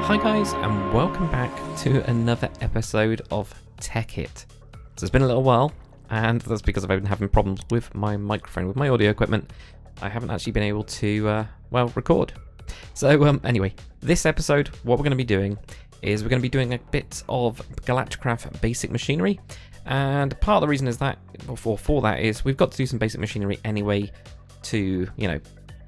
Hi guys, and welcome back to another episode of Tekkit. So it's been a little while, and that's because I've been having problems with my microphone, with my audio equipment. I haven't actually been able to, record. So anyway, this episode, what we're going to be doing is we're going to be doing a bit of Galacticraft basic machinery. And part of the reason is that, for that is we've got to do some basic machinery anyway to,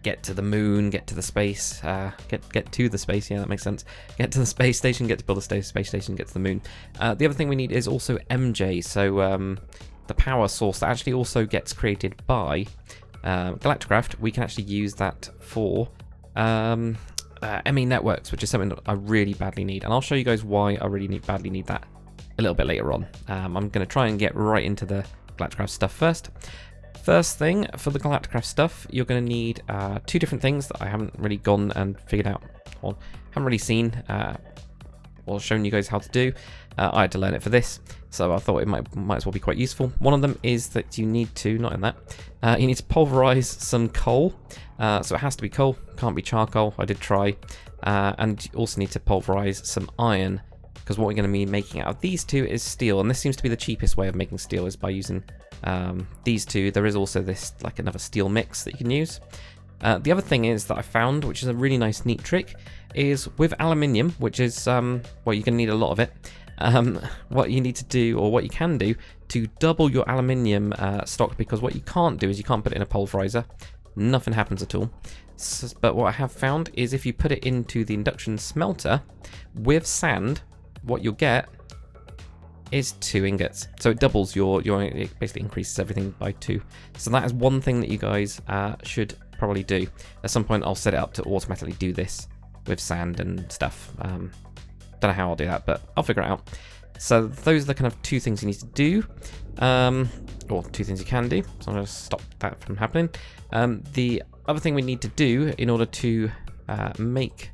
get to the moon, get to the space, get to the space, yeah, that makes sense. Get to the space station, get to build a space station, get to the moon. The other thing we need is also MJ, so the power source that actually also gets created by Galacticraft. We can actually use that for ME networks, which is something that I really badly need. And I'll show you guys why I really badly need that a little bit later on. I'm going to try and get right into the Galacticraft stuff first. First thing, for the Galacticraft stuff, you're going to need two different things that I haven't really gone and figured out, or haven't really seen, or shown you guys how to do. I had to learn it for this, so I thought it might as well be quite useful. One of them is that you need to, not in that, you need to pulverize some coal. So it has to be coal, can't be charcoal, I did try. And you also need to pulverize some iron, because what we're going to be making out of these two is steel, and this seems to be the cheapest way of making steel is by using these two. There is also this, like another steel mix that you can use. The other thing is that I found, which is a really nice neat trick, is with aluminium, which is, well, you're going to need a lot of it. What you need to do, or what you can do, to double your aluminium stock, because what you can't do is you can't put it in a pulverizer. Nothing happens at all. So, but what I have found is if you put it into the induction smelter with sand, what you'll get is 2 ingots. So it doubles it basically increases everything by 2. So that is one thing that you guys should probably do. At some point I'll set it up to automatically do this with sand and stuff. Don't know how I'll do that, but I'll figure it out. So those are the kind of 2 things you need to do, or 2 things you can do. So I'm going to stop that from happening. The other thing we need to do in order to make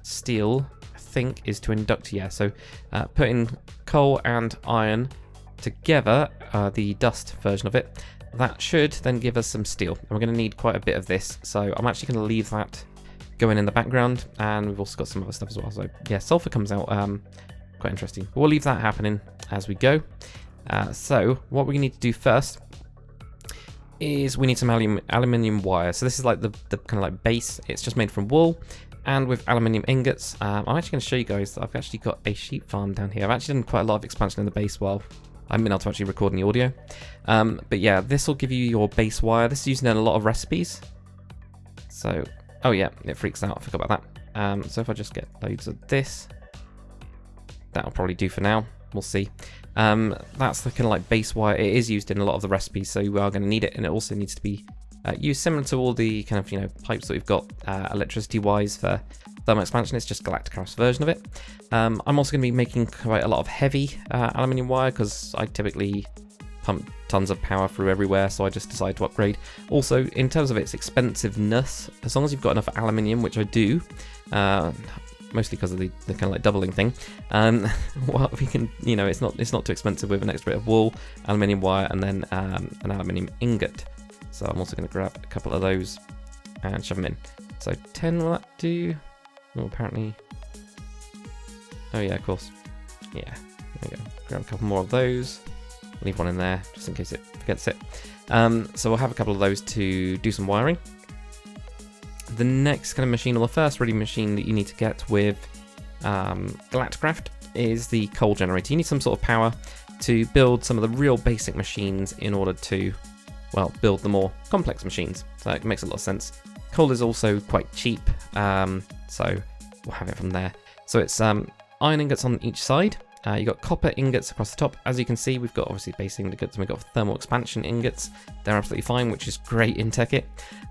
steel, I think, is to induct, so putting coal and iron together, the dust version of it, that should then give us some steel. And we're going to need quite a bit of this, so I'm actually going to leave that going in the background, and we've also got some other stuff as well. So yeah, sulfur comes out quite interesting. But we'll leave that happening as we go. So what we need to do first is we need some aluminium wire. So this is like the kind of like base. It's just made from wool and with aluminium ingots. I'm actually going to show you guys that I've actually got a sheep farm down here. I've actually done quite a lot of expansion in the base while I haven't been able to actually record any audio. But yeah, this will give you your base wire. This is used in a lot of recipes. So, oh yeah, it freaks out. I forgot about that. So if I just get loads of this, that'll probably do for now. We'll see. That's the kind of like base wire. It is used in a lot of the recipes, so you are going to need it, and it also needs to be used similar to all the kind of pipes that we've got electricity wise for thermal expansion. It's just Galacticraft's version of it. I'm also going to be making quite a lot of heavy aluminium wire, because I typically pump tons of power through everywhere, so I just decided to upgrade. Also, in terms of its expensiveness, as long as you've got enough aluminium, which I do, mostly because of the kind of like doubling thing, well, we can, it's not too expensive with an extra bit of wool, aluminium wire, and then an aluminium ingot. So I'm also going to grab a couple of those and shove them in. So 10 will that do? Oh, apparently. Oh yeah, of course. Yeah, there you go. Grab a couple more of those. Leave one in there just in case it forgets it. So we'll have a couple of those to do some wiring. The next kind of machine, or the first really machine that you need to get with Galacticraft, is the coal generator. You need some sort of power to build some of the real basic machines in order to, well, build the more complex machines. So it makes a lot of sense. Coal is also quite cheap, so we'll have it from there. So it's iron ingots on each side. You've got copper ingots across the top. As you can see, we've got obviously base ingots, and we've got thermal expansion ingots. They're absolutely fine, which is great in Tekkit.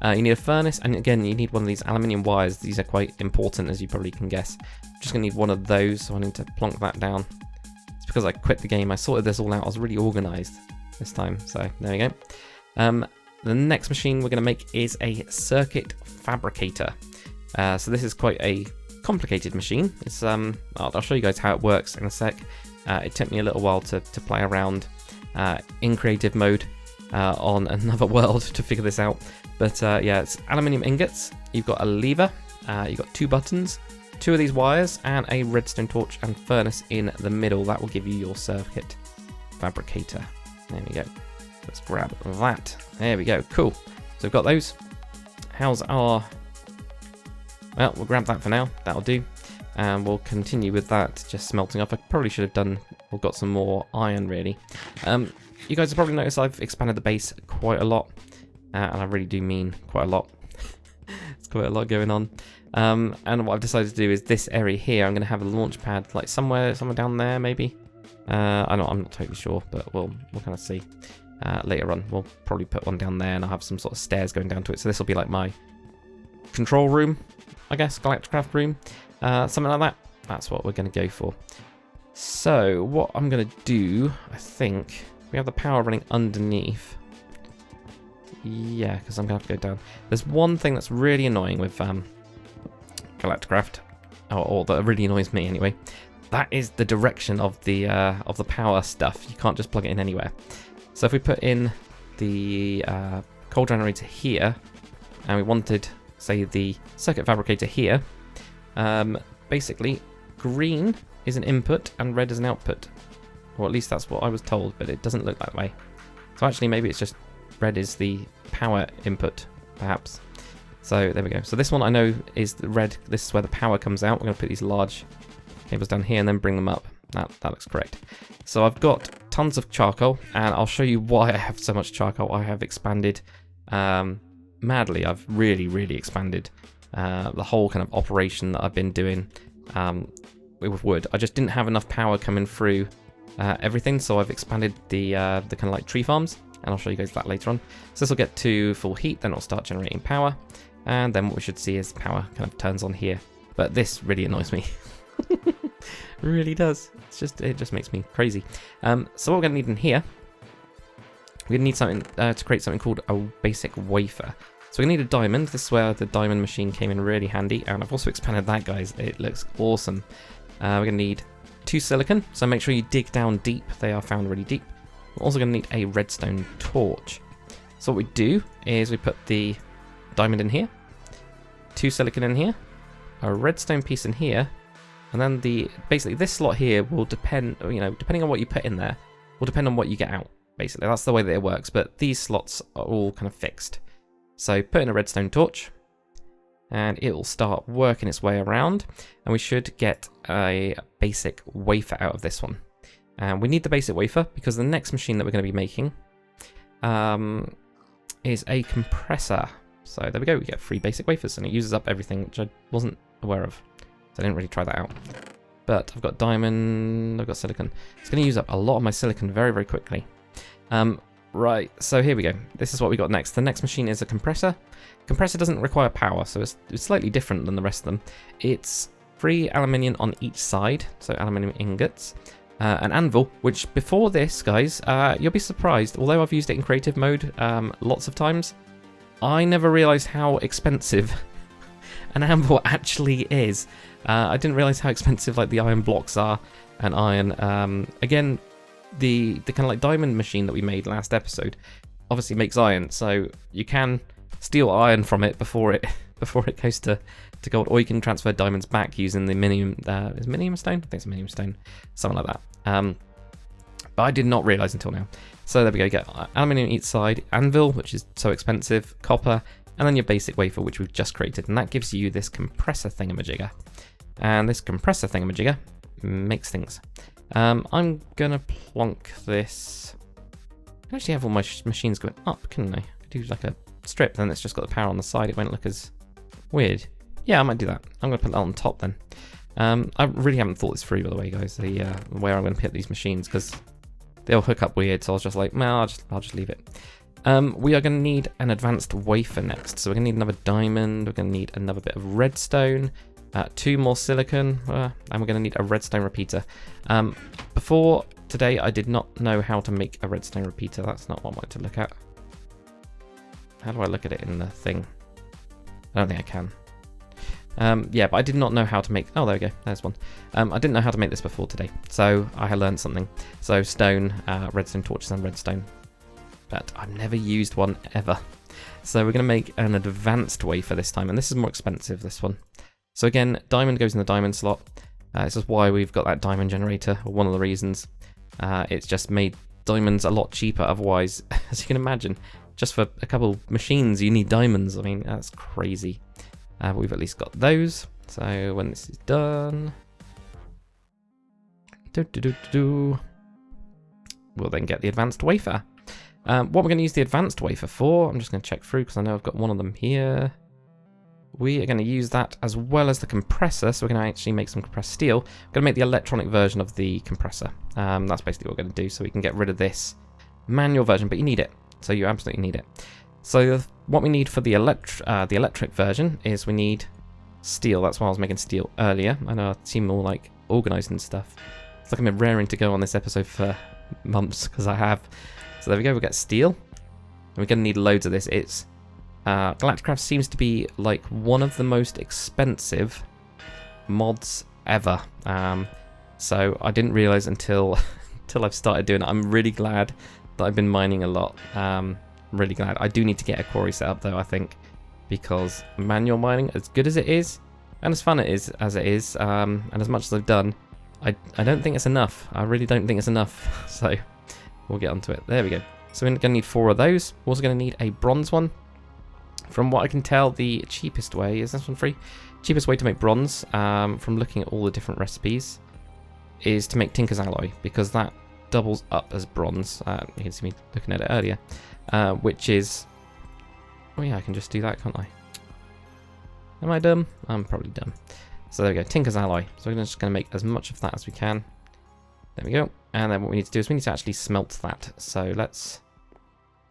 You need a furnace, and again, you need one of these aluminium wires. These are quite important, as you probably can guess. Just going to need one of those, so I need to plonk that down. It's because I quit the game. I sorted this all out. I was really organised this time, so there we go. The next machine we're going to make is a circuit fabricator. So this is quite a complicated machine. It's I'll show you guys how it works in a sec. It took me a little while to play around in creative mode on another world to figure this out. But yeah, it's aluminium ingots. You've got a lever. You've got 2 buttons. 2 of these wires and a redstone torch and furnace in the middle. That will give you your circuit fabricator. There we go. Let's grab that. There we go. Cool. So we've got those. How's our... Well, we'll grab that for now. That'll do. And we'll continue with that just smelting up. I probably should have done... We've got some more iron, really. You guys have probably noticed I've expanded the base quite a lot. And I really do mean quite a lot. It's quite a lot going on. And what I've decided to do is this area here, I'm going to have a launch pad like somewhere down there, maybe. I'm not totally sure, but we'll kind of see later on. We'll probably put one down there, and I'll have some sort of stairs going down to it. So this will be like my control room, I guess, Galacticraft room, something like that. That's what we're going to go for. So what I'm going to do, I think, we have the power running underneath. Yeah, because I'm going to have to go down. There's one thing that's really annoying with Galacticraft, or that really annoys me anyway. That is the direction of the power stuff. You can't just plug it in anywhere. So if we put in the coal generator here, and we wanted, say, the circuit fabricator here, basically green is an input and red is an output. Or at least that's what I was told, but it doesn't look that way. So actually maybe it's just red is the power input, perhaps. So there we go. So this one I know is the red. This is where the power comes out. We're going to put these large cables down here and then bring them up. That looks correct. So I've got tons of charcoal, and I'll show you why I have so much charcoal. I have expanded madly. I've really expanded the whole kind of operation that I've been doing with wood. I just didn't have enough power coming through everything, so I've expanded the kind of like tree farms, and I'll show you guys that later on. So this will get to full heat, then it'll start generating power, and then what we should see is power kind of turns on here. But this really annoys me. Really does. It just makes me crazy. So what we're going to need in here, we're going to need something to create something called a basic wafer. So we need a diamond. This is where the diamond machine came in really handy, and I've also expanded that, guys. It looks awesome. We're going to need 2 silicon, so make sure you dig down deep. They are found really deep. We're also going to need a redstone torch. So what we do is we put the diamond in here, 2 silicon in here, a redstone piece in here, and then basically this slot here will depend, depending on what you put in there, will depend on what you get out. Basically, that's the way that it works. But these slots are all kind of fixed. So put in a redstone torch, and it will start working its way around, and we should get a basic wafer out of this one. And we need the basic wafer because the next machine that we're going to be making is a compressor. So there we go, we get 3 basic wafers, and it uses up everything, which I wasn't aware of. So I didn't really try that out. But I've got diamond, I've got silicon. It's going to use up a lot of my silicon very quickly. Right, so here we go. This is what we got next. The next machine is a compressor. Compressor doesn't require power, so it's slightly different than the rest of them. It's 3 aluminium on each side, so aluminium ingots. An anvil, which before this, guys, you'll be surprised. Although I've used it in creative mode lots of times, I never realised how expensive an anvil actually is. I didn't realise how expensive like the iron blocks are and iron. Again, the kind of like diamond machine that we made last episode obviously makes iron, so you can steal iron from it before it goes to gold, or you can transfer diamonds back using the minium. Is minium stone? I think it's minium stone, something like that. But I did not realise until now. So there we go. You get aluminium each side, anvil, which is so expensive, copper, and then your basic wafer, which we've just created, and that gives you this compressor thingamajigger. And this compressor thingamajigger makes things. I'm gonna plonk this. I actually have all my machines going up, couldn't I? Do like a strip, then it's just got the power on the side. It won't look as weird. Yeah, I might do that. I'm gonna put that on top then. I really haven't thought this through, by the way, guys. Where I'm gonna put these machines, because they'll hook up weird. So I was just like, well, I'll just leave it. We are gonna need an advanced wafer next. So we're gonna need another diamond. We're gonna need another bit of redstone. 2 more silicon, and we're going to need a redstone repeater. Before today, I did not know how to make a redstone repeater. That's not what I wanted to look at. How do I look at it in the thing? I don't think I can. Yeah, but I did not know how to make... Oh, there we go. There's one. I didn't know how to make this before today, so I had learned something. So stone, redstone torches, and redstone. But I've never used one ever. So we're going to make an advanced wafer this time, and this is more expensive, this one. So again, diamond goes in the diamond slot. This is why we've got that diamond generator, or one of the reasons. It's just made diamonds a lot cheaper. Otherwise, as you can imagine, just for a couple machines you need diamonds. I mean, that's crazy. But we've at least got those. So when this is done, we'll then get the advanced wafer. What we're going to use the advanced wafer for, I'm just going to check through because I know I've got one of them here. We are going to use that as well as the compressor, so we're going to actually make some compressed steel. We're going to make the electronic version of the compressor. That's basically what we're going to do, so we can get rid of this manual version, but you need it. So you absolutely need it. So what we need for the electric version is we need steel. That's why I was making steel earlier. I know I seem all like organised and stuff. It's like I've been raring to go on this episode for months, because I have. So there we go, we'll get steel. And we're going to need loads of this. It's Galacticraft seems to be like one of the most expensive mods ever. So I didn't realise until I've started doing it. I'm really glad that I've been mining a lot. Really glad. I do need to get a quarry set up though, I think, because manual mining, as good as it is, and as fun as it is, and as much as I've done, I don't think it's enough. I really don't think it's enough. So we'll get onto it. There we go. So we're going to need 4 of those. We're also going to need a bronze one. From what I can tell, the cheapest way, is this one free? Cheapest way to make bronze, from looking at all the different recipes, is to make Tinker's Alloy, because that doubles up as bronze. You can see me looking at it earlier, which is... Oh yeah, I can just do that, can't I? Am I dumb? I'm probably dumb. So there we go, Tinker's Alloy. So we're just going to make as much of that as we can. There we go. And then what we need to do is we need to actually smelt that. So let's...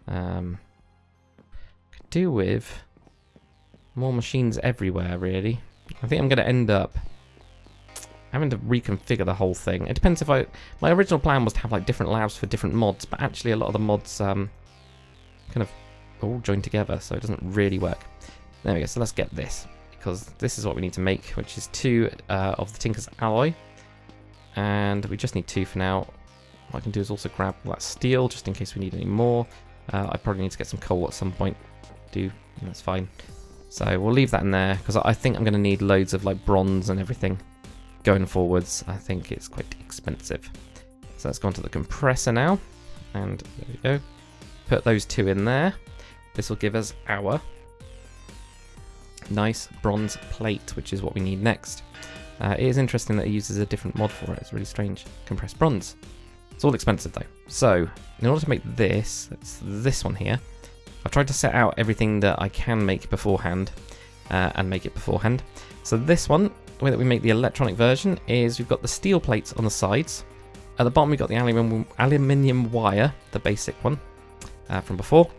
could do with more machines everywhere, really. I think I'm going to end up having to reconfigure the whole thing. It depends if I... My original plan was to have like different labs for different mods, but actually a lot of the mods kind of all joined together, so it doesn't really work. There we go, so let's get this, because this is what we need to make, which is 2 of the Tinker's Alloy. And we just need 2 for now. What I can do is also grab that steel, just in case we need any more. I probably need to get some coal at some point. That's fine. So we'll leave that in there, because I think I'm going to need loads of like bronze and everything going forwards. I think it's quite expensive. So let's go on to the compressor now. And there we go. Put those 2 in there. This will give us our nice bronze plate, which is what we need next. It is interesting that it uses a different mod for it. It's really strange. Compressed bronze. It's all expensive though. So in order to make this, it's this one here. I've tried to set out everything that I can make beforehand and make it beforehand. So this one, the way that we make the electronic version is we've got the steel plates on the sides. At the bottom we've got the aluminium wire, the basic one from before.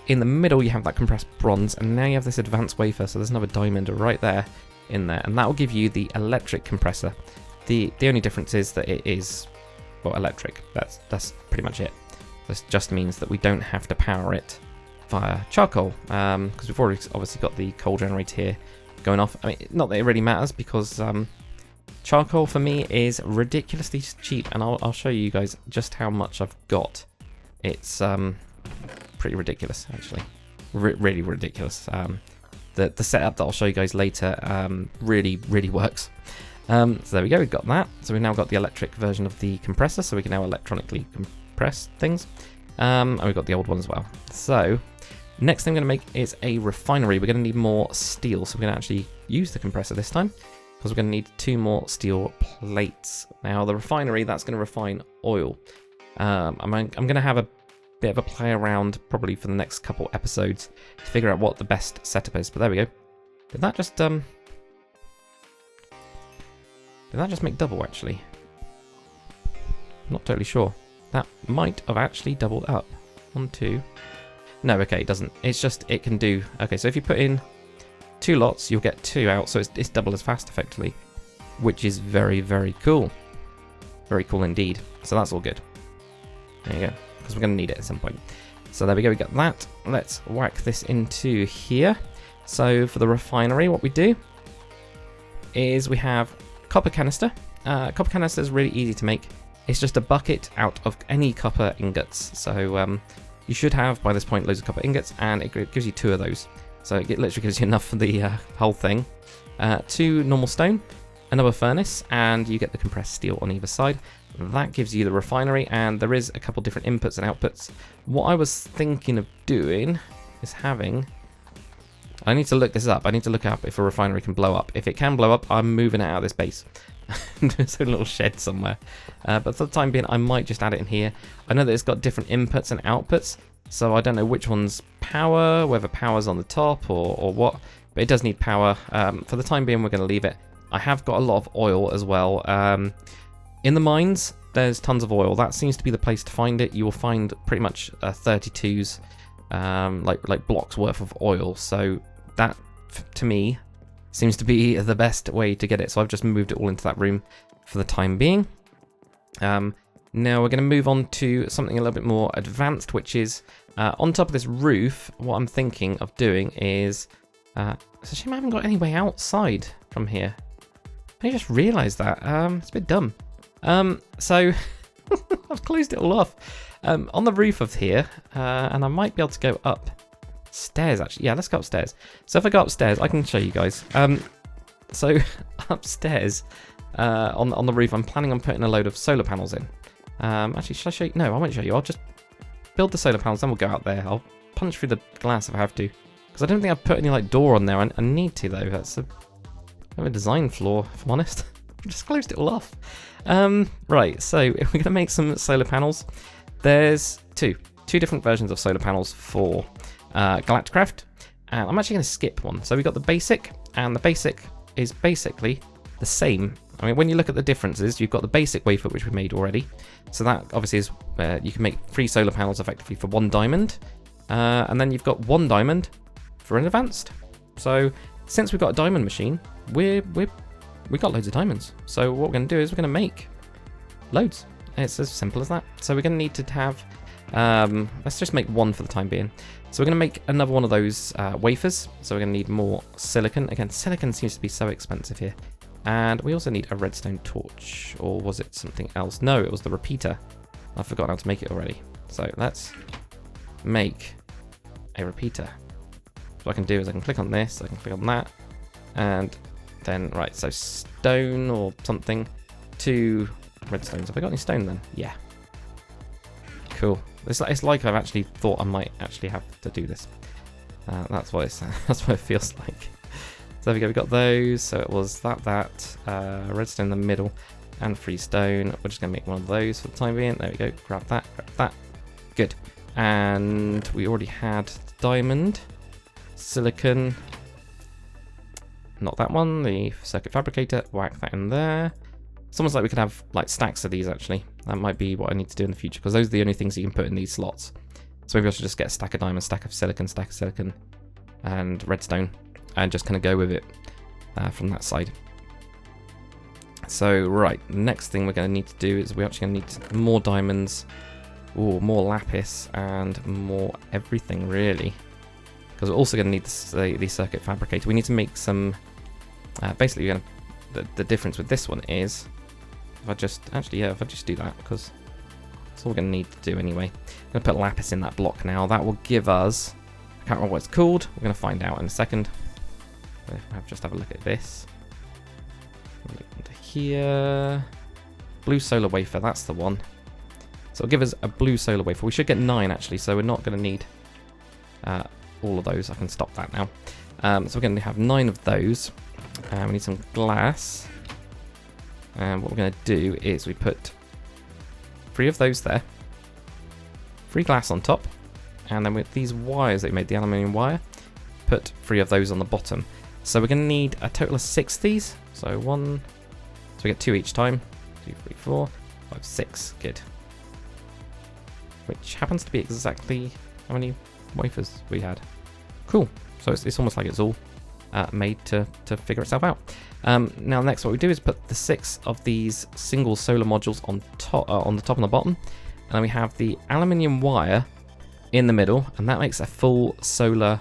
In the middle you have that compressed bronze, and now you have this advanced wafer, so there's another diamond right there in there, and that will give you the electric compressor. The only difference is that it is, well, electric. That's pretty much it. This just means that we don't have to power it via charcoal, because we've already obviously got the coal generator here going off. I mean, not that it really matters, because charcoal for me is ridiculously cheap, and I'll show you guys just how much I've got. It's pretty ridiculous, actually. Really ridiculous. The setup that I'll show you guys later really works. So there we go, we've got that. So we've now got the electric version of the compressor, so we can now electronically compress things. And we've got the old one as well. So next thing I'm going to make is a refinery. We're going to need more steel, so we're going to actually use the compressor this time, because we're going to need 2 more steel plates. Now the refinery, that's going to refine oil. I'm going to have a bit of a play around probably for the next couple episodes to figure out what the best setup is. But there we go. Did that just make double, actually? I'm not totally sure. That might have actually doubled up. 1, 2. No, okay, it doesn't. It's just, it can do... Okay, so if you put in 2 lots, you'll get 2 out, so it's double as fast, effectively. Which is very, very cool. Very cool indeed. So that's all good. There you go. Because we're going to need it at some point. So there we go, we got that. Let's whack this into here. So for the refinery, what we do is we have copper canister. Copper canister is really easy to make. It's just a bucket out of any copper ingots. So you should have, by this point, loads of copper ingots, and it gives you 2 of those. So it literally gives you enough for the whole thing. 2 normal stone, another furnace, and you get the compressed steel on either side. That gives you the refinery, and there is a couple different inputs and outputs. What I was thinking of doing is having... I need to look this up. I need to look up if a refinery can blow up. If it can blow up, I'm moving it out of this base. There's a little shed somewhere. But for the time being, I might just add it in here. I know that it's got different inputs and outputs, so I don't know which one's power, whether power's on the top or what. But it does need power. For the time being, we're going to leave it. I have got a lot of oil as well. In the mines, there's tons of oil. That seems to be the place to find it. You will find pretty much 32s, like blocks worth of oil. So that, to me, seems to be the best way to get it. So I've just moved it all into that room for the time being. Now we're going to move on to something a little bit more advanced, which is on top of this roof. What I'm thinking of doing is... it's a shame I haven't got any way outside from here. I just realised that. It's a bit dumb. So I've closed it all off. On the roof of here, and I might be able to go upstairs actually. Yeah, let's go upstairs. So if I go upstairs, I can show you guys. So upstairs, on the roof, I'm planning on putting a load of solar panels in. Actually, should I show you? No, I won't show you. I'll just build the solar panels, then we'll go out there. I'll punch through the glass if I have to. Because I don't think I've put any like door on there. I need to though. That's a design flaw, if I'm honest. I've just closed it all off. Right, so if we're going to make some solar panels, there's two different versions of solar panels for Galacticraft, and I'm actually going to skip one. So we've got the basic, and the basic is basically the same. I mean, when you look at the differences, you've got the basic wafer, which we made already. So that obviously is where you can make 3 solar panels effectively for 1 diamond, and then you've got 1 diamond for an advanced. So since we've got a diamond machine, we've got loads of diamonds. So what we're going to do is we're going to make loads. It's as simple as that. So we're going to need to have, let's just make 1 for the time being. So we're going to make another one of those wafers. So we're going to need more silicon. Again, silicon seems to be so expensive here. And we also need a redstone torch. Or was it something else? No, it was the repeater. I've forgotten how to make it already. So let's make a repeater. What I can do is I can click on this, I can click on that, and then, right, so stone or something, 2 redstones. Have I got any stone then? Yeah. Cool. It's like I've actually thought I might actually have to do this. That's what it feels like. So there we go, we got those. So it was that, redstone in the middle, and 3 stone. We're just going to make one of those for the time being. There we go, grab that. Good. And we already had diamond. Silicon, not that one, the circuit fabricator, whack that in there. It's almost like we could have like stacks of these actually. That might be what I need to do in the future, because those are the only things you can put in these slots. So maybe I should just get a stack of diamond, stack of silicon, and redstone, and just kind of go with it from that side. So right, next thing we're going to need to do is we're actually going to need more diamonds, more lapis, and more everything really. Because we're also going to need the circuit fabricator. We need to make some... basically, we're gonna, the difference with this one is... If I just do that, because that's all we're going to need to do anyway. I'm going to put lapis in that block now. That will give us... I can't remember what it's called. We're going to find out in a second. So just have a look at this. Look into here. Blue solar wafer, that's the one. So it'll give us a blue solar wafer. We should get 9 actually, so we're not going to need... all of those. I can stop that now. So we're going to have 9 of those. We need some glass. And what we're going to do is we put 3 of those there. 3 glass on top. And then with these wires that we made, the aluminium wire, put 3 of those on the bottom. So we're going to need a total of 6 of these. So 1, so we get 2 each time. 2, 3, 4, 5, 6. Good. Which happens to be exactly how many wafers we had. Cool. So it's almost like it's all made to figure itself out. Now next what we do is put the 6 of these single solar modules on the top and the bottom, and then we have the aluminium wire in the middle, and that makes a full solar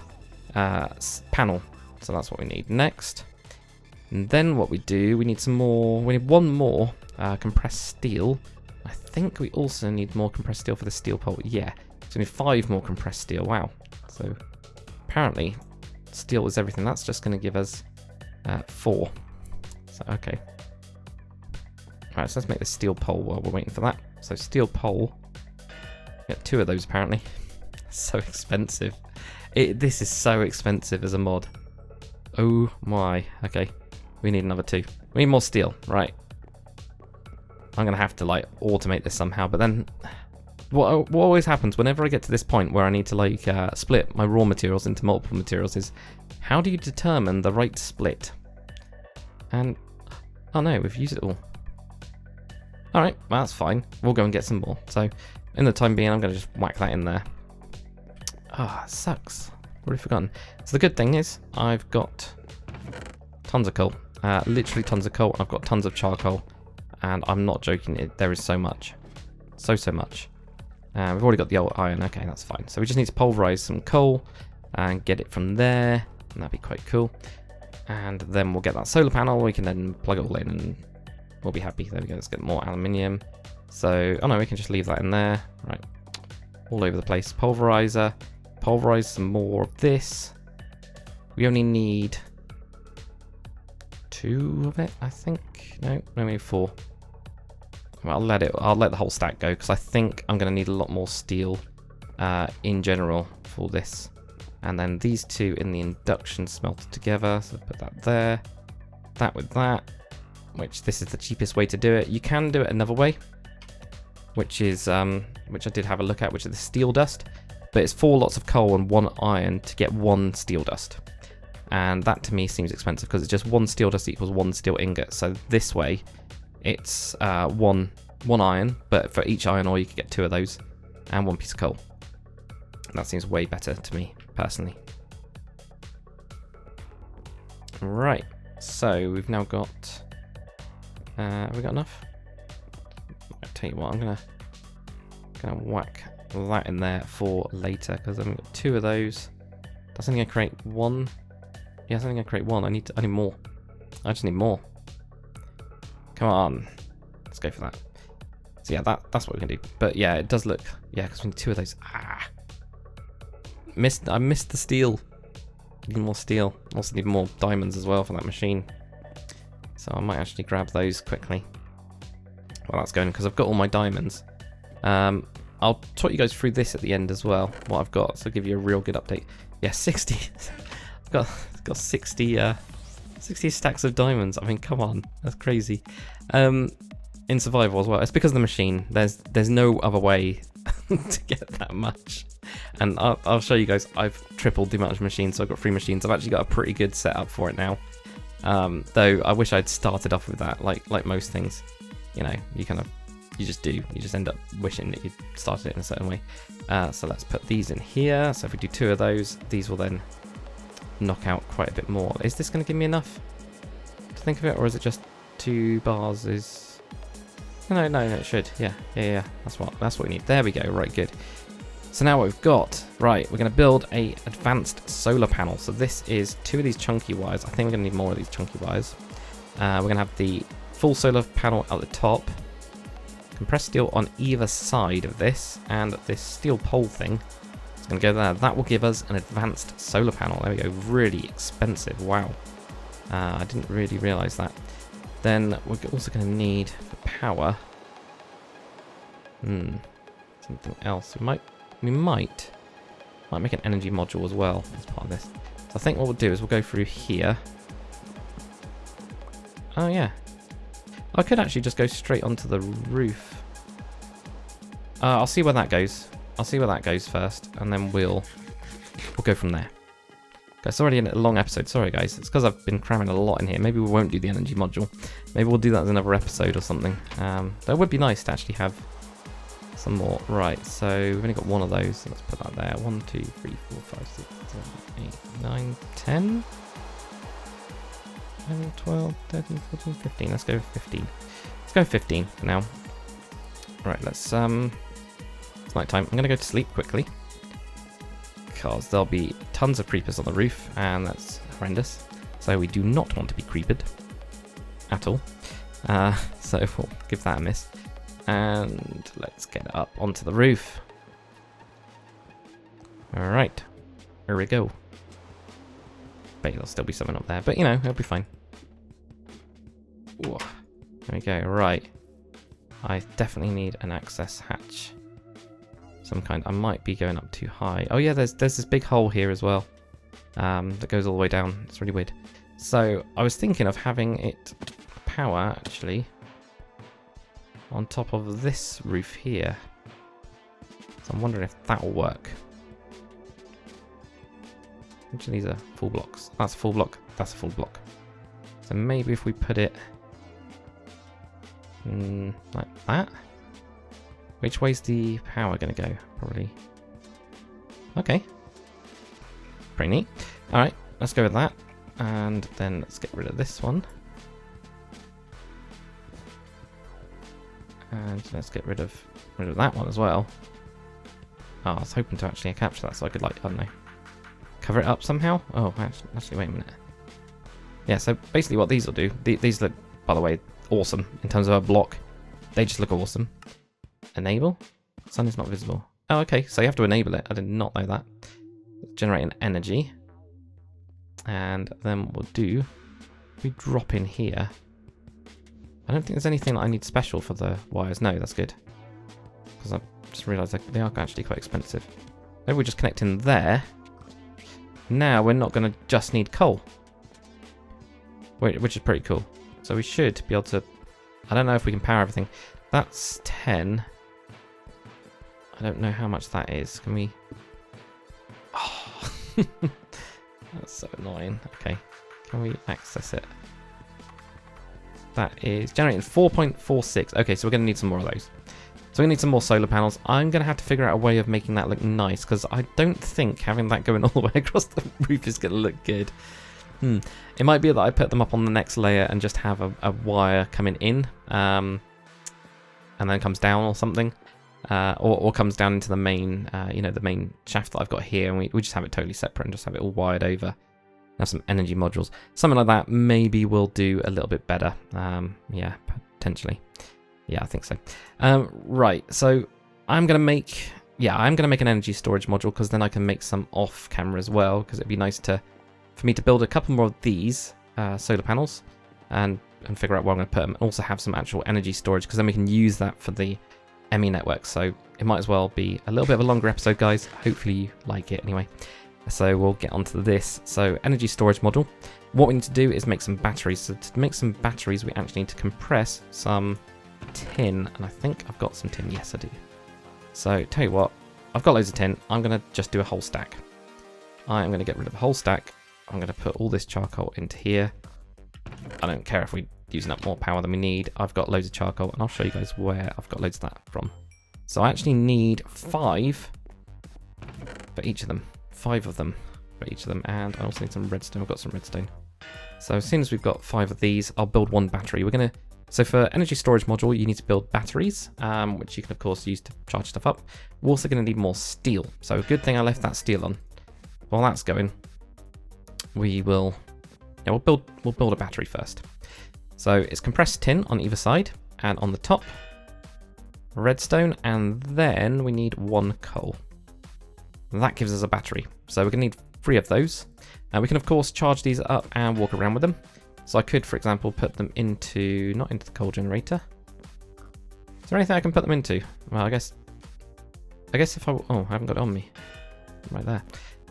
panel. So that's what we need next. And then what we do, we need some more. We need 1 more compressed steel. I think we also need more compressed steel for the steel pole. Yeah. So we need 5 more compressed steel. Wow. So apparently steel is everything. That's just going to give us 4. So, okay. Alright, so let's make the steel pole while we're waiting for that. So steel pole. Get 2 of those apparently. So expensive. This is so expensive as a mod. Oh my. Okay. We need another 2. We need more steel. Right. I'm going to have to like automate this somehow. But then what always happens whenever I get to this point where I need to like split my raw materials into multiple materials is how do you determine the right split? And oh no, we've used it all. Alright, well, that's fine. We'll go and get some more. So, in the time being, I'm going to just whack that in there. Ah, it sucks. Already forgotten. So the good thing is, I've got tons of coal. Literally tons of coal. I've got tons of charcoal. And I'm not joking, there is so much. So much. We've already got the old iron. Okay, that's fine. So we just need to pulverize some coal and get it from there. And that'd be quite cool. And then we'll get that solar panel. We can then plug it all in and we'll be happy. There we go. Let's get more aluminium. So, oh no, we can just leave that in there. Right. All over the place. Pulverizer. Pulverize some more of this. We only need 2 of it, I think. No, maybe 4. Well, I'll let the whole stack go because I think I'm going to need a lot more steel in general for this. And then these 2 in the induction smelter together. So put that there. That with that. Which this is the cheapest way to do it. You can do it another way, which is which I did have a look at, which is the steel dust. But it's 4 lots of coal and 1 iron to get 1 steel dust. And that to me seems expensive because it's just 1 steel dust equals 1 steel ingot. So this way, it's 1 iron, but for each iron ore you could get 2 of those and 1 piece of coal. And that seems way better to me personally. Right, so we've now got. Have we got enough? I'll tell you what, I'm gonna whack that in there for later because I've got 2 of those. That's only gonna create 1. Yeah, it's only gonna create 1. I need more. I just need more. Come on, let's go for that. So yeah, that's what we can do. But yeah, it does look. Yeah, because we need 2 of those. Ah, I missed the steel. Need more steel. Also need more diamonds as well for that machine. So I might actually grab those quickly while that's going because I've got all my diamonds. I'll talk you guys through this at the end as well, what I've got, so give you a real good update. Yeah, 60. I've got 60 stacks of diamonds. I mean, come on, that's crazy. In survival as well. It's because of the machine. There's no other way to get that much. And I'll show you guys. I've tripled the amount of machines, so I've got 3 machines. I've actually got a pretty good setup for it now. Though I wish I'd started off with that, like most things. You know, you just end up wishing that you'd started it in a certain way. So let's put these in here. So if we do 2 of those, these will then knock out quite a bit more. Is this going to give me enough to think of it, or is it just 2 bars? No, it should. Yeah. That's what we need. There we go. Right, good. So now what we've got, right, we're going to build a advanced solar panel. So this is 2 of these chunky wires. I think we're going to need more of these chunky wires. We're going to have the full solar panel at the top, compressed steel on either side of this, and this steel pole thing is going to go there. That will give us an advanced solar panel. There we go. Really expensive. Wow. I didn't really realize that. Then we're also going to need for power something else. We might make an energy module as well as part of this. So I think what we'll do is we'll go through here. Oh yeah, I could actually just go straight onto the roof. I'll see where that goes. I'll see where that goes first, and then we'll go from there. Okay, it's already a long episode. Sorry guys, it's because I've been cramming a lot in here. Maybe we won't do the energy module. Maybe we'll do that as another episode or something. That would be nice to actually have some more. Right, so we've only got 1 of those. So let's put that there. 1, 2, 3, 4, 5, 6, 7, 8, 9, 10, 11, 12, 13, 14, 15. Let's go 15. Let's go 15 for now. Right, let's it's night time. I'm gonna go to sleep quickly because there'll be tons of creepers on the roof, and that's horrendous. So we do not want to be creeped at all. So we'll give that a miss. And let's get up onto the roof. Alright, here we go. Bet there'll still be something up there, but you know, it'll be fine. Ooh. There we go, right. I definitely need an access hatch. Some kind. I might be going up too high. Oh yeah, there's this big hole here as well. That goes all the way down. It's really weird. So I was thinking of having it power actually on top of this roof here. So I'm wondering if that will work. Which of these are full blocks? That's a full block. That's a full block. So maybe if we put it like that. Which way's the power going to go? Probably. Okay. Pretty neat. Alright, let's go with that. And then let's get rid of this one. And let's get rid of that one as well. Oh, I was hoping to actually capture that so I could, like, I don't know, cover it up somehow? Oh, actually, wait a minute. Yeah, so basically what these will do, these look, by the way, awesome in terms of a block. They just look awesome. Enable? Sun is not visible. Oh, okay, so you have to enable it. I did not know that. Generating energy. And then what we'll do, we drop in here. I don't think there's anything that I need special for the wires. No, that's good. Because I just realised they are actually quite expensive. Maybe we just connect in there. Now we're not going to just need coal. Which is pretty cool. So we should be able to... I don't know if we can power everything. That's 10. I don't know how much that is. Can we... Oh. That's so annoying. Okay. Can we access it? That is generating 4.46. Okay, so we're going to need some more of those. So we need some more solar panels. I'm going to have to figure out a way of making that look nice, because I don't think having that going all the way across the roof is going to look good. It might be that I put them up on the next layer and just have a wire coming in, and then comes down or something, or comes down into the main, you know, the main shaft that I've got here, and we just have it totally separate and just have it all wired over. Have some energy modules, something like that. Maybe will do a little bit better. Yeah, potentially. Yeah, I think so. Right, so I'm gonna make an energy storage module, because then I can make some off camera as well, because it'd be nice for me to build a couple more of these solar panels and figure out where I'm going to put them, and also have some actual energy storage, because then we can use that for the ME network. So it might as well be a little bit of a longer episode, guys. Hopefully you like it anyway. So we'll get onto this. So energy storage module. What we need to do is make some batteries. So to make some batteries, we actually need to compress some tin, and I think I've got some tin. Yes, I do. So tell you what, I've got loads of tin. I'm going to just do a whole stack. I am going to get rid of the whole stack. I'm going to put all this charcoal into here. I don't care if we're using up more power than we need. I've got loads of charcoal, and I'll show you guys where I've got loads of that from. So I actually need 5 for each of them. 5 of them for each of them, and I also need some redstone. I've got some redstone. So as soon as we've got 5 of these, I'll build 1 battery. So for energy storage module, you need to build batteries, which you can of course use to charge stuff up. We're also going to need more steel. So good thing I left that steel on. While that's going, we'll build a battery first. So it's compressed tin on either side, and on the top, redstone, and then we need 1 coal. That gives us a battery. So we're going to need 3 of those. We can of course charge these up and walk around with them. So I could, for example, put them into, not into the coal generator. Is there anything I can put them into? Well, I guess if I haven't got it on me. Right there.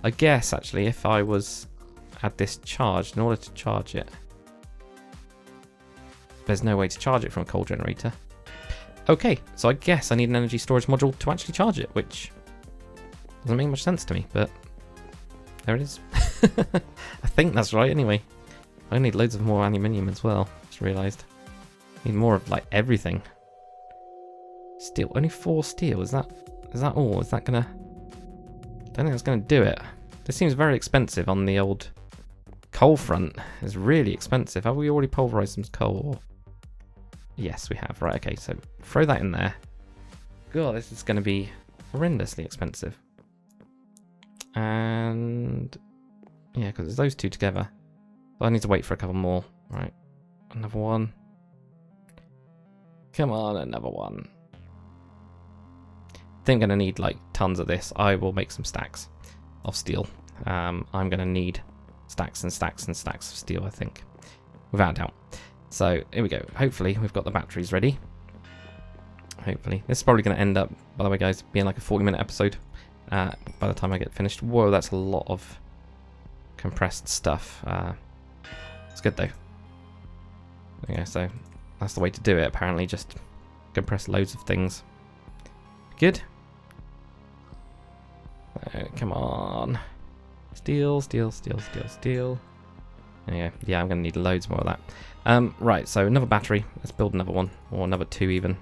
I guess actually if I had this charged, in order to charge it, there's no way to charge it from a coal generator. Okay, so I guess I need an energy storage module to actually charge it, which doesn't make much sense to me, but there it is. I think that's right anyway. I need loads of more aluminium as well, just realised. Need more of like everything. Steel, only 4 steel, is that all? Is that gonna... I don't think that's gonna do it. This seems very expensive on the old coal front. It's really expensive. Have we already pulverised some coal? Yes, we have. Right, okay, so throw that in there. God, this is gonna be horrendously expensive. And yeah, because it's those 2 together. So I need to wait for a couple more. Right, another one. Come on, another one. I think I'm going to need like tons of this. I will make some stacks of steel. I'm going to need stacks and stacks and stacks of steel, I think. Without a doubt. So, here we go. Hopefully, we've got the batteries ready. Hopefully. This is probably going to end up, by the way, guys, being like a 40-minute episode by the time I get finished. Whoa, that's a lot of compressed stuff. It's good, though. Okay, so that's the way to do it, apparently. Just compress loads of things. Good. Come on. Steel, steel, steel, steel, steel. There you go. Yeah, I'm going to need loads more of that. Right, so another battery. Let's build another one. Or another 2 even.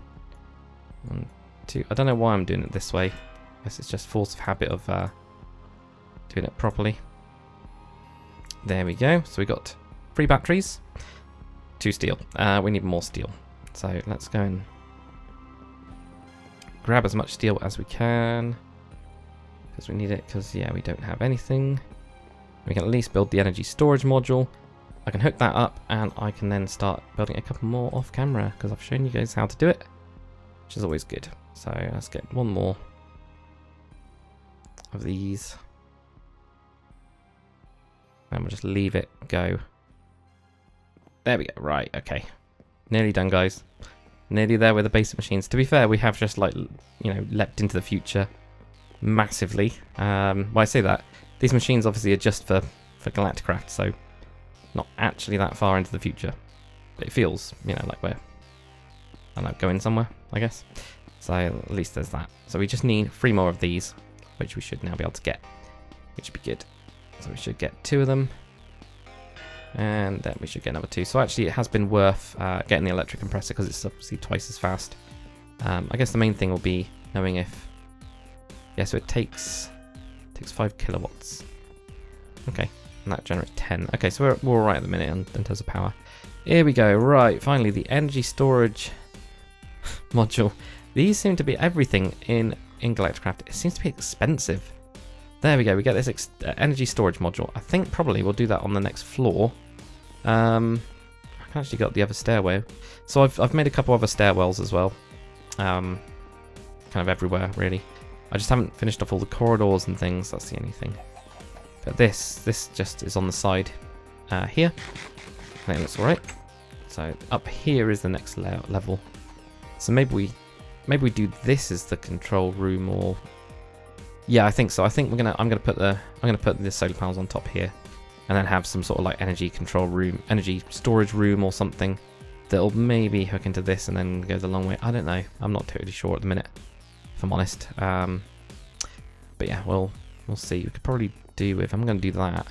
1, 2. I don't know why I'm doing it this way. I guess it's just force of habit of doing it properly. There we go. So we got 3 batteries. 2 steel. We need more steel. So let's go and grab as much steel as we can. Because we need it, because yeah, we don't have anything. We can at least build the energy storage module. I can hook that up and I can then start building a couple more off camera because I've shown you guys how to do it, which is always good. So let's get one more of these and we'll just leave it go. There we go. Right, okay, nearly done, guys. Nearly there with the basic machines. To be fair, we have just, like, you know, leapt into the future massively. Well, I say that these machines obviously are just for Galacticraft, so not actually that far into the future. But it feels, you know, like we're, I don't know, going somewhere, I guess. So at least there's that. So we just need 3 more of these, which we should now be able to get, which would be good. So we should get 2 of them, and then we should get another 2. So actually, it has been worth getting the electric compressor because it's obviously twice as fast. I guess the main thing will be knowing if, yeah, so it takes 5 kilowatts. Okay, and that generates 10. Okay, so we're all right at the minute in terms of power. Here we go. Right, finally, the energy storage module. These seem to be everything in Galacticraft. It seems to be expensive. There we go. We get this energy storage module. I think probably we'll do that on the next floor. I can actually get the other stairway. So I've made a couple other stairwells as well. Kind of everywhere, really. I just haven't finished off all the corridors and things. That's the only thing. But this just is on the side here. I think it looks alright. So up here is the next level. So maybe we do this as the control room, or yeah, I think so. I think I'm gonna put the solar panels on top here, and then have some sort of like energy control room, energy storage room, or something that'll maybe hook into this and then go the long way. I don't know. I'm not totally sure at the minute, if I'm honest. But yeah, we'll see. We could probably do with. I'm going to do that.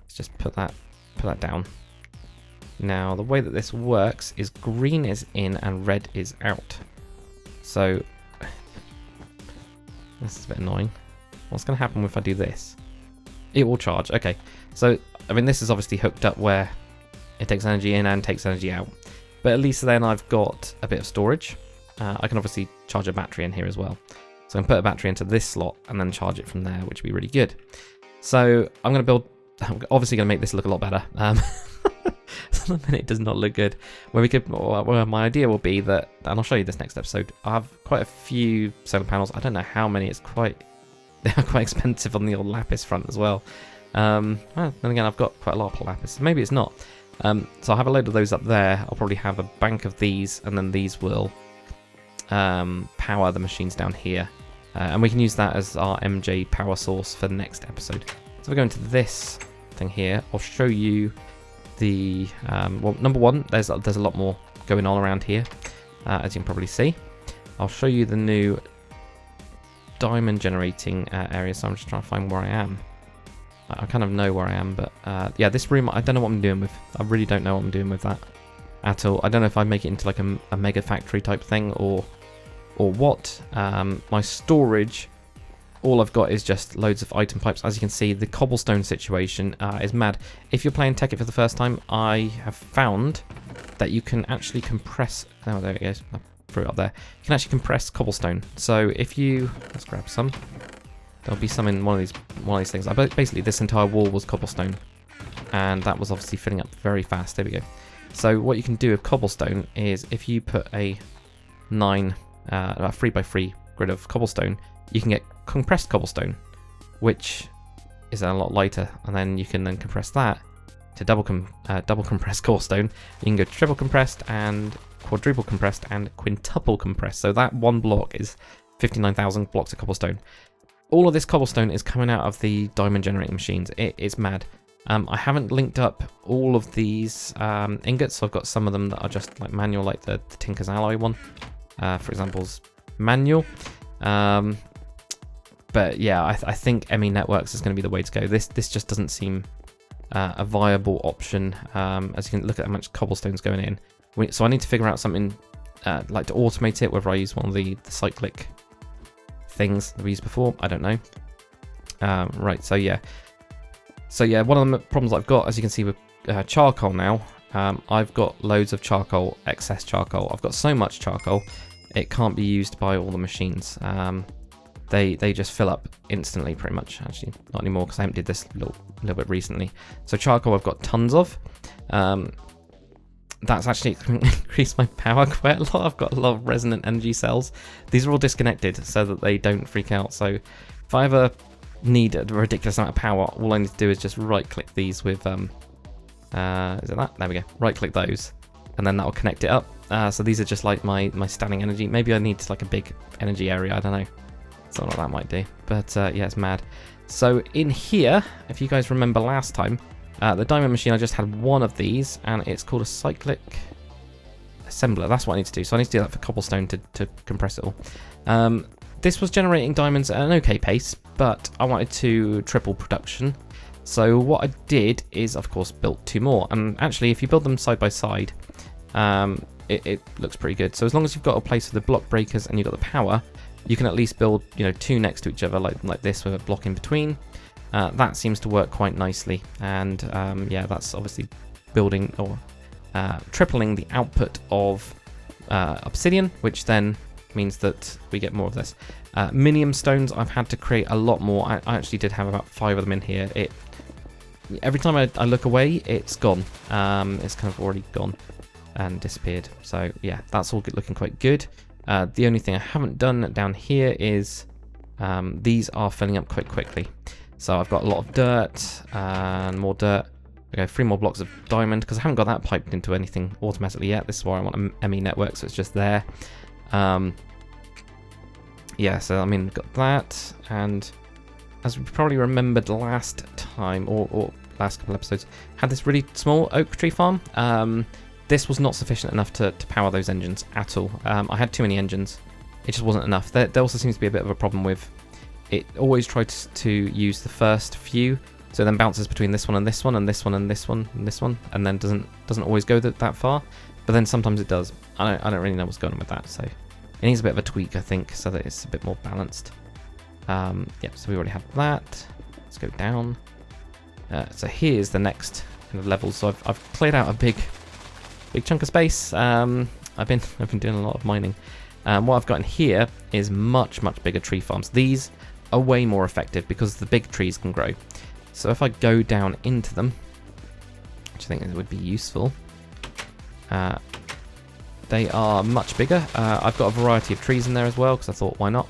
Let's just put that down. Now the way that this works is green is in and red is out. So this is a bit annoying. What's going to happen if I do this? It will charge. Okay, so I mean this is obviously hooked up where it takes energy in and takes energy out. But at least then I've got a bit of storage. I can obviously charge a battery in here as well. So I can put a battery into this slot and then charge it from there, which would be really good. So I'm obviously going to make this look a lot better. So the minute it does not look good. Well, my idea will be that, and I'll show you this next episode, I have quite a few solar panels. I don't know how many. They are quite expensive on the old lapis front as well. Well, then again, I've got quite a lot of lapis. Maybe it's not. So I'll have a load of those up there. I'll probably have a bank of these, and then these will power the machines down here. And we can use that as our MJ power source for the next episode. So we go into this thing here. I'll show you the well, number one, there's a lot more going on around here, as you can probably see. I'll show you the new diamond generating area. So I'm just trying to find where I am. I kind of know where I am, but yeah, this room I don't know what I'm doing with. I really don't know what I'm doing with that at all. I don't know if I make it into like a mega factory type thing or what. My storage, all I've got is just loads of item pipes. As you can see, the cobblestone situation is mad. If you're playing Tekkit for the first time, I have found that you can actually compress. Oh, there it goes. I threw it up there. You can actually compress cobblestone. So if you, let's grab some. There'll be some in one of these things. Basically, this entire wall was cobblestone, and that was obviously filling up very fast. There we go. So what you can do with cobblestone is if you put a 3x3 grid of cobblestone, you can get compressed cobblestone, which is a lot lighter, and then you can then compress that to double compressed core-stone. You can go triple compressed and quadruple compressed and quintuple compressed. So that one block is 59,000 blocks of cobblestone. All of this cobblestone is coming out of the diamond generating machines. It is mad. I haven't linked up all of these ingots, so I've got some of them that are just like manual, like the Tinker's Alloy one, for example's manual. But yeah, I think ME Networks is going to be the way to go. This just doesn't seem a viable option, as you can look at how much cobblestone's going in. So I need to figure out something like to automate it, whether I use one of the cyclic things that we used before. I don't know. Right, so yeah, one of the problems I've got, as you can see with charcoal now, I've got loads of charcoal, excess charcoal. I've got so much charcoal, it can't be used by all the machines. They just fill up instantly, pretty much. Actually, not anymore, because I haven't did this a little bit recently. So charcoal I've got tons of. That's actually increased my power quite a lot. I've got a lot of resonant energy cells. These are all disconnected so that they don't freak out. So if I ever need a ridiculous amount of power, all I need to do is just right click these with is it that? There we go. Right click those, and then that'll connect it up. So these are just like my standing energy. Maybe I need like a big energy area, I don't know. Something like that might do. But yeah, it's mad. So in here, if you guys remember last time, the diamond machine, I just had one of these, and it's called a cyclic assembler. That's what I need to do. So I need to do that for cobblestone to compress it all. This was generating diamonds at an okay pace, but I wanted to triple production. So what I did is, of course, built two more. And actually, if you build them side by side, it looks pretty good. So as long as you've got a place for the block breakers and you've got the power, you can at least build, two next to each other, like this, with a block in between. That seems to work quite nicely, and yeah, that's obviously building or tripling the output of obsidian, which then means that we get more of this. Minium stones, I've had to create a lot more. I actually did have about 5 of them in here. Every time I look away, it's gone. It's kind of already gone and disappeared. So yeah, that's all looking quite good. The only thing I haven't done down here is these are filling up quite quickly. So I've got a lot of dirt and more dirt. Okay, 3 more blocks of diamond, because I haven't got that piped into anything automatically yet. This is why I want a ME network, so it's just there. Yeah, so I mean, got that, and as we probably remembered last time, or last couple episodes, had this really small oak tree farm. This was not sufficient enough to power those engines at all. I had too many engines. It just wasn't enough. There also seems to be a bit of a problem with it. Always tries to use the first few, so it then bounces between this one and this one and this one and this one and this one, and then doesn't always go that far. But then sometimes it does. I don't really know what's going on with that. So it needs a bit of a tweak, I think, so that it's a bit more balanced. Yep. So we already have that. Let's go down. So here's the next kind of level. So I've cleared out a big chunk of space. I've been doing a lot of mining. What I've got in here is much bigger tree farms. These are way more effective because the big trees can grow. So if I go down into them, which I think would be useful, they are much bigger. I've got a variety of trees in there as well, because I thought, why not?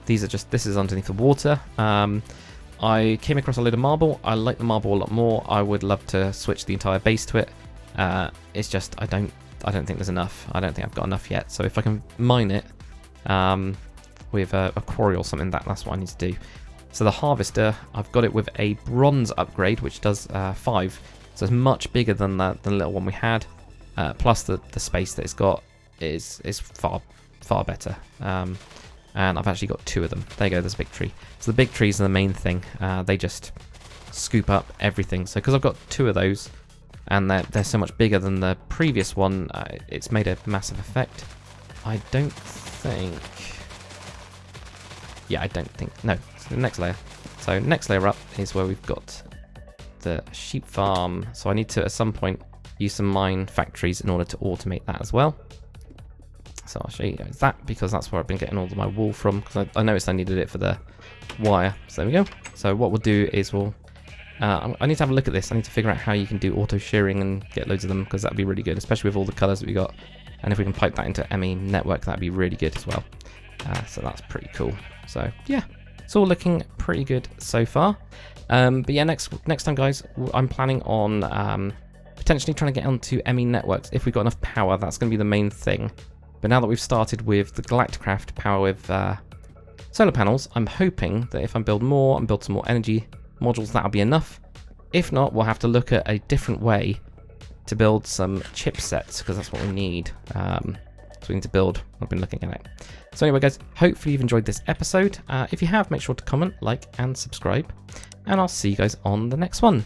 This is underneath the water. I came across a load of marble. I like the marble a lot more. I would love to switch the entire base to it. It's just I don't think there's enough. I don't think I've got enough yet. So if I can mine it with a quarry or something, that's what I need to do. So the harvester, I've got it with a bronze upgrade, which does 5. So it's much bigger than the little one we had. Plus the space that it's got is far better. And I've actually got 2 of them. There you go, there's a big tree. So the big trees are the main thing. They just scoop up everything. So because I've got 2 of those, and they're so much bigger than the previous one, it's made a massive effect. I don't think... Yeah, I don't think... No, it's the next layer. So next layer up is where we've got the sheep farm. So I need to, at some point, use some mine factories in order to automate that as well. So I'll show you guys that, because that's where I've been getting all of my wool from, because I noticed I needed it for the wire. So there we go. So what we'll do is I need to have a look at this. I need to figure out how you can do auto shearing and get loads of them, because that'd be really good, especially with all the colours that we got. And if we can pipe that into ME network, that'd be really good as well. So that's pretty cool. So yeah, it's all looking pretty good so far. But yeah, next time, guys, I'm planning on potentially trying to get onto ME networks if we've got enough power. That's going to be the main thing. But now that we've started with the Galacticraft power with solar panels, I'm hoping that if I build more and build some more energy modules, that'll be enough. If not, we'll have to look at a different way to build some chipsets, because that's what we need. So we need to build. I've been looking at it. So anyway, guys, hopefully you've enjoyed this episode. If you have, make sure to comment, like, and subscribe. And I'll see you guys on the next one.